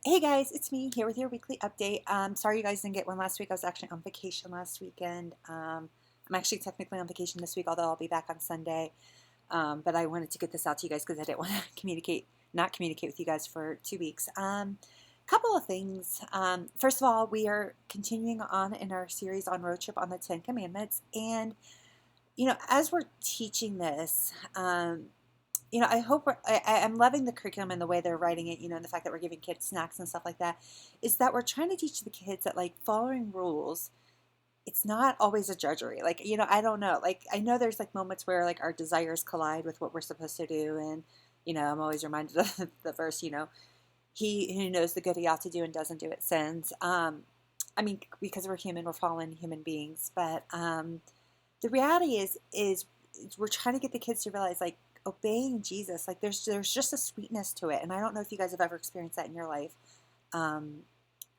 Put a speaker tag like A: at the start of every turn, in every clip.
A: Hey guys, it's me here with your weekly update. Sorry you guys didn't get one last week. I was actually on vacation last weekend. I'm actually technically on vacation this week, although I'll be back on Sunday. But I wanted to get this out to you guys because I didn't want to not communicate with you guys for 2 weeks. Couple of things. First of all, we are continuing on in our series on road trip on the Ten Commandments, and as we're teaching this, I hope I'm loving the curriculum and the way they're writing it, and the fact that we're giving kids snacks and stuff like that, is that we're trying to teach the kids that, like, following rules, it's not always a drudgery. Like, I don't know. Like, I know there's, like, moments where, like, our desires collide with what we're supposed to do. And, I'm always reminded of the verse, he who knows the good he ought to do and doesn't do it sins. I mean, because we're human, we're fallen human beings. But the reality is we're trying to get the kids to realize, like, obeying Jesus, like, there's just a sweetness to it. And I don't know if you guys have ever experienced that in your life. um,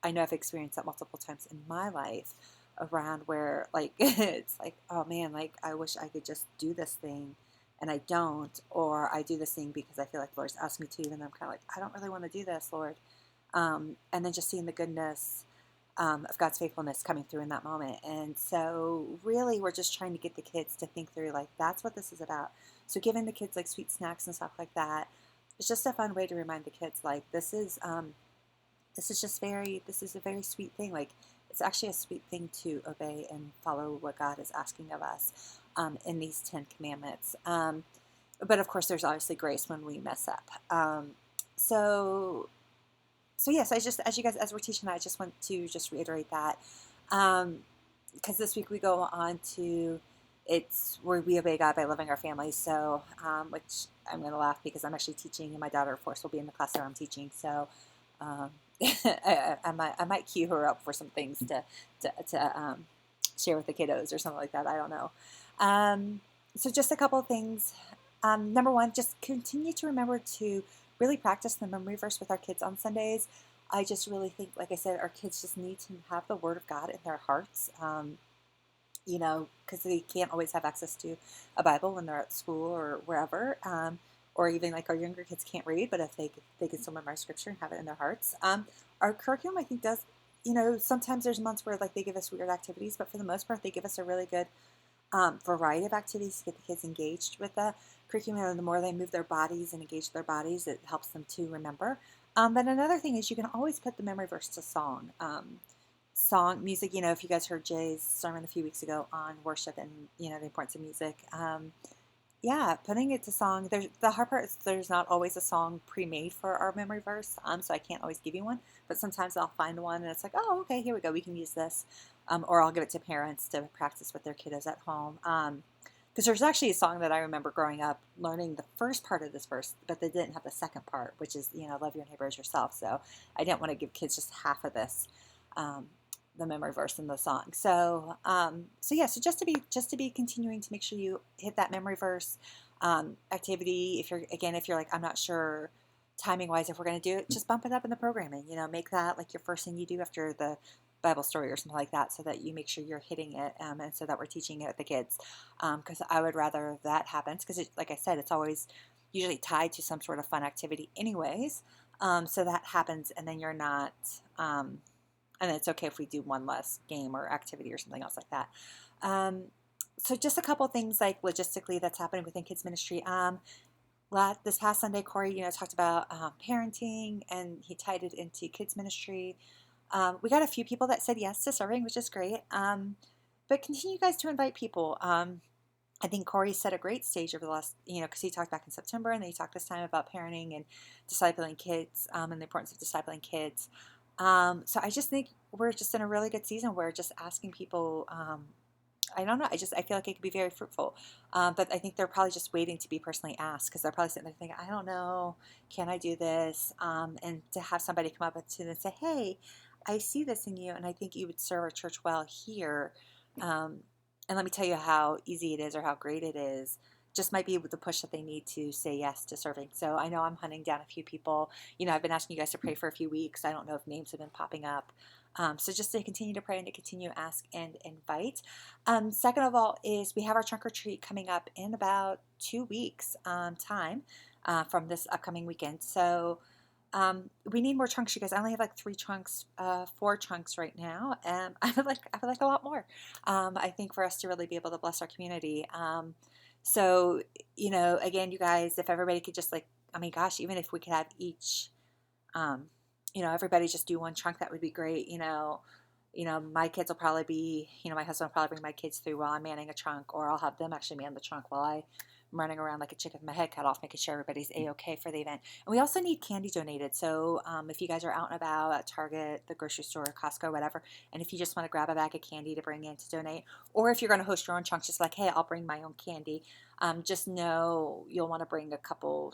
A: I know I've experienced that multiple times in my life, around where, like, it's like, oh man, like, I wish I could just do this thing and I don't, or I do this thing because I feel like the Lord's asked me to, and I'm kind of like, I don't really want to do this, Lord. And then just seeing the goodness of God's faithfulness coming through in that moment. And so, really, we're just trying to get the kids to think through, like, that's what this is about. So, giving the kids, like, sweet snacks and stuff like that, it's just a fun way to remind the kids, like, this is a very sweet thing. Like, it's actually a sweet thing to obey and follow what God is asking of us, in these 10 commandments. But of course, there's obviously grace when we mess up. So so yes, I just, as you guys, as we're teaching that, I just want to just reiterate that, because this week we go on to, it's where we obey God by loving our families. So, which I'm going to laugh because I'm actually teaching, and my daughter, of course, will be in the class that I'm teaching. So, um, I might cue her up for some things to share with the kiddos or something like that. I don't know. Um, so just a couple of things. Number one, just continue to remember to really practice the memory verse with our kids on Sundays. I just really think, like I said, our kids just need to have the Word of God in their hearts. Because they can't always have access to a Bible when they're at school or wherever. Or even, like, our younger kids can't read, but if they can still memorize scripture and have it in their hearts. Our curriculum, I think, does, sometimes there's months where, like, they give us weird activities, but for the most part, they give us a really good variety of activities to get the kids engaged with the curriculum. And the more they move their bodies and engage their bodies, it helps them to remember. But another thing is, you can always put the memory verse to song. Song music, if you guys heard Jay's sermon a few weeks ago on worship and, the importance of music. Yeah, putting it to song. There's the hard part is there's not always a song pre-made for our memory verse, so I can't always give you one. But sometimes I'll find one, and it's like, oh, okay, here we go, we can use this, or I'll give it to parents to practice with their kiddos at home. Because there's actually a song that I remember growing up learning the first part of this verse, but they didn't have the second part, which is, love your neighbor as yourself. So I didn't want to give kids just half of this. Um, the memory verse in the song. So yeah, so just to be continuing to make sure you hit that memory verse activity. If you're like, I'm not sure timing wise if we're going to do it, just bump it up in the programming. Make that like your first thing you do after the Bible story or something like that, so that you make sure you're hitting it, and so that we're teaching it with the kids. Because I would rather that happens, because, like I said, it's always usually tied to some sort of fun activity, anyways. So that happens, and then you're not. And it's okay if we do one less game or activity or something else like that. Um, so just a couple things, like, logistically, that's happening within kids ministry. This past Sunday, Corey, talked about parenting, and he tied it into kids ministry. We got a few people that said yes to serving, which is great. But continue, guys, to invite people. I think Corey set a great stage over the last, because he talked back in September, and then he talked this time about parenting and discipling kids, and the importance of discipling kids. So I just think we're just in a really good season where just asking people, I don't know, I feel like it could be very fruitful. But I think they're probably just waiting to be personally asked, because they're probably sitting there thinking, I don't know, can I do this? And to have somebody come up to them and say, hey, I see this in you, and I think you would serve our church well here. Um, and let me tell you how easy it is, or how great it is. Just might be the push that they need to say yes to serving. So I know I'm hunting down a few people. I've been asking you guys to pray for a few weeks. I don't know if names have been popping up. So just to continue to pray and to continue to ask and invite. Second of all, is we have our trunk or treat coming up in about 2 weeks time, from this upcoming weekend. So We need more chunks, you guys. I only have like 3 chunks, 4 chunks right now, and I would like a lot more. I think for us to really be able to bless our community. So again, you guys, if everybody could just like, I mean, gosh, even if we could have each, um, everybody just do 1 chunk, that would be great. My kids will probably be, my husband will probably bring my kids through while I'm manning a trunk, or I'll have them actually man the trunk while I'm running around like a chicken with my head cut off, making sure everybody's A-okay for the event. And we also need candy donated. So if you guys are out and about at Target, the grocery store, Costco, whatever, and if you just want to grab a bag of candy to bring in to donate, or if you're going to host your own chunks, just like, hey, I'll bring my own candy. Just know you'll want to bring a couple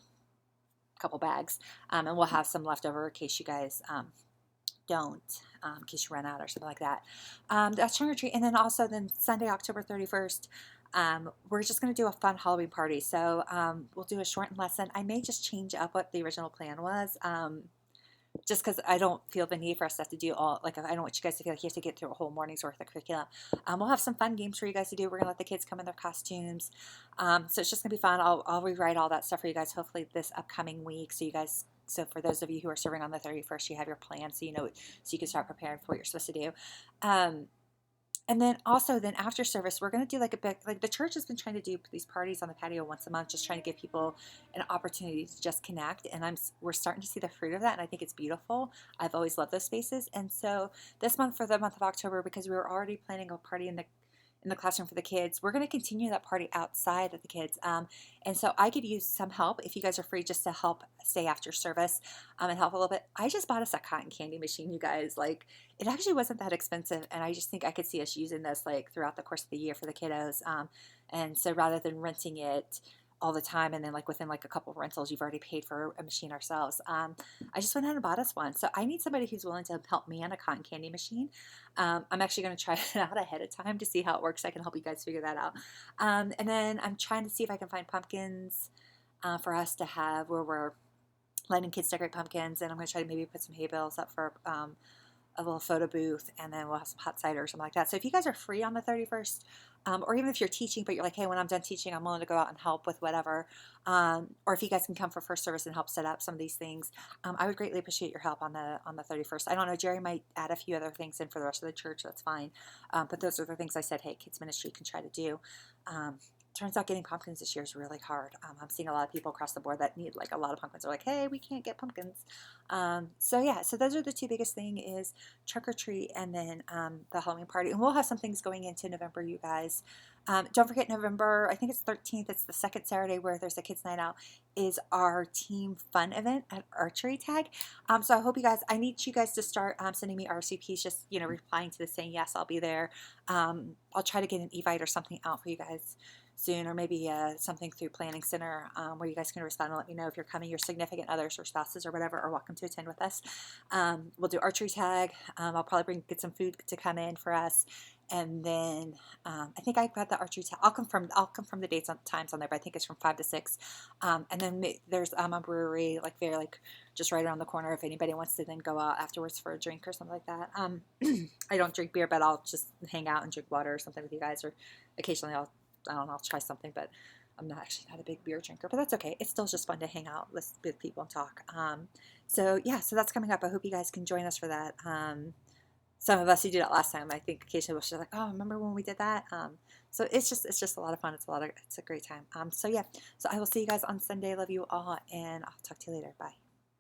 A: bags, and we'll have some left over in case you guys don't, in case you run out or something like that. That's trunk or treat. And then also then Sunday, October 31st, we're just going to do a fun Halloween party. So we'll do a shortened lesson. I may just change up what the original plan was, just because I don't feel the need for us to have to do all, like, I don't want you guys to feel like you have to get through a whole morning's worth of curriculum. We'll have some fun games for you guys to do. We're going to let the kids come in their costumes. So it's just going to be fun. I'll rewrite all that stuff for you guys hopefully this upcoming week. So for those of you who are serving on the 31st, you have your plan, so so you can start preparing for what you're supposed to do. And then also, then after service, we're going to do like a bit, like the church has been trying to do these parties on the patio once a month, just trying to give people an opportunity to just connect. And we're starting to see the fruit of that. And I think it's beautiful. I've always loved those spaces. And so this month, for the month of October, because we were already planning a party in the classroom for the kids, we're going to continue that party outside of the kids. And so I could use some help if you guys are free, just to help stay after service, and help a little bit. I just bought us a cotton candy machine, you guys. Like, it actually wasn't that expensive, and I just think I could see us using this like throughout the course of the year for the kiddos. And so rather than renting it all the time, and then like within like a couple of rentals you've already paid for a machine ourselves, I just went ahead and bought us one. So I need somebody who's willing to help man a cotton candy machine. I'm actually going to try it out ahead of time to see how it works. I can help you guys figure that out. And then I'm trying to see if I can find pumpkins for us to have where we're letting kids decorate pumpkins, and I'm going to try to maybe put some hay bales up for a little photo booth, and then we'll have some hot cider or something like that. So if you guys are free on the 31st, or even if you're teaching, but you're like, hey, when I'm done teaching, I'm willing to go out and help with whatever, or if you guys can come for first service and help set up some of these things, I would greatly appreciate your help on the 31st. I don't know, Jerry might add a few other things in for the rest of the church. That's fine. But those are the things I said, hey, kids ministry can try to do. Turns out getting pumpkins this year is really hard. I'm seeing a lot of people across the board that need like a lot of pumpkins. They're like, hey, we can't get pumpkins. So those are the 2 biggest thing is trunk or treat, and then the Halloween party. And we'll have some things going into November, you guys. Don't forget November, I think it's 13th. It's the second Saturday where there's a kids' night out, is our team fun event at Archery Tag. So I hope you guys, I need you guys to start sending me RCPs, just, replying to this saying, yes, I'll be there. I'll try to get an Evite or something out for you guys soon, or maybe something through Planning Center, where you guys can respond and let me know if you're coming. Your significant others or spouses or whatever are welcome to attend with us. We'll do Archery Tag. I'll probably get some food to come in for us, and then I think I've got the Archery Tag. I'll confirm the dates on times on there, but I think it's from 5 to 6. And then there's a brewery like very like just right around the corner if anybody wants to then go out afterwards for a drink or something like that. I don't drink beer, but I'll just hang out and drink water or something with you guys, or occasionally I don't know, I'll try something, but I'm not a big beer drinker, but that's okay. It's still just fun to hang out with people and talk. So that's coming up. I hope you guys can join us for that. Some of us who did it last time, I think occasionally we'll just like, oh, remember when we did that? So it's just a lot of fun. It's a great time. So I will see you guys on Sunday. Love you all, and I'll talk to you later. Bye.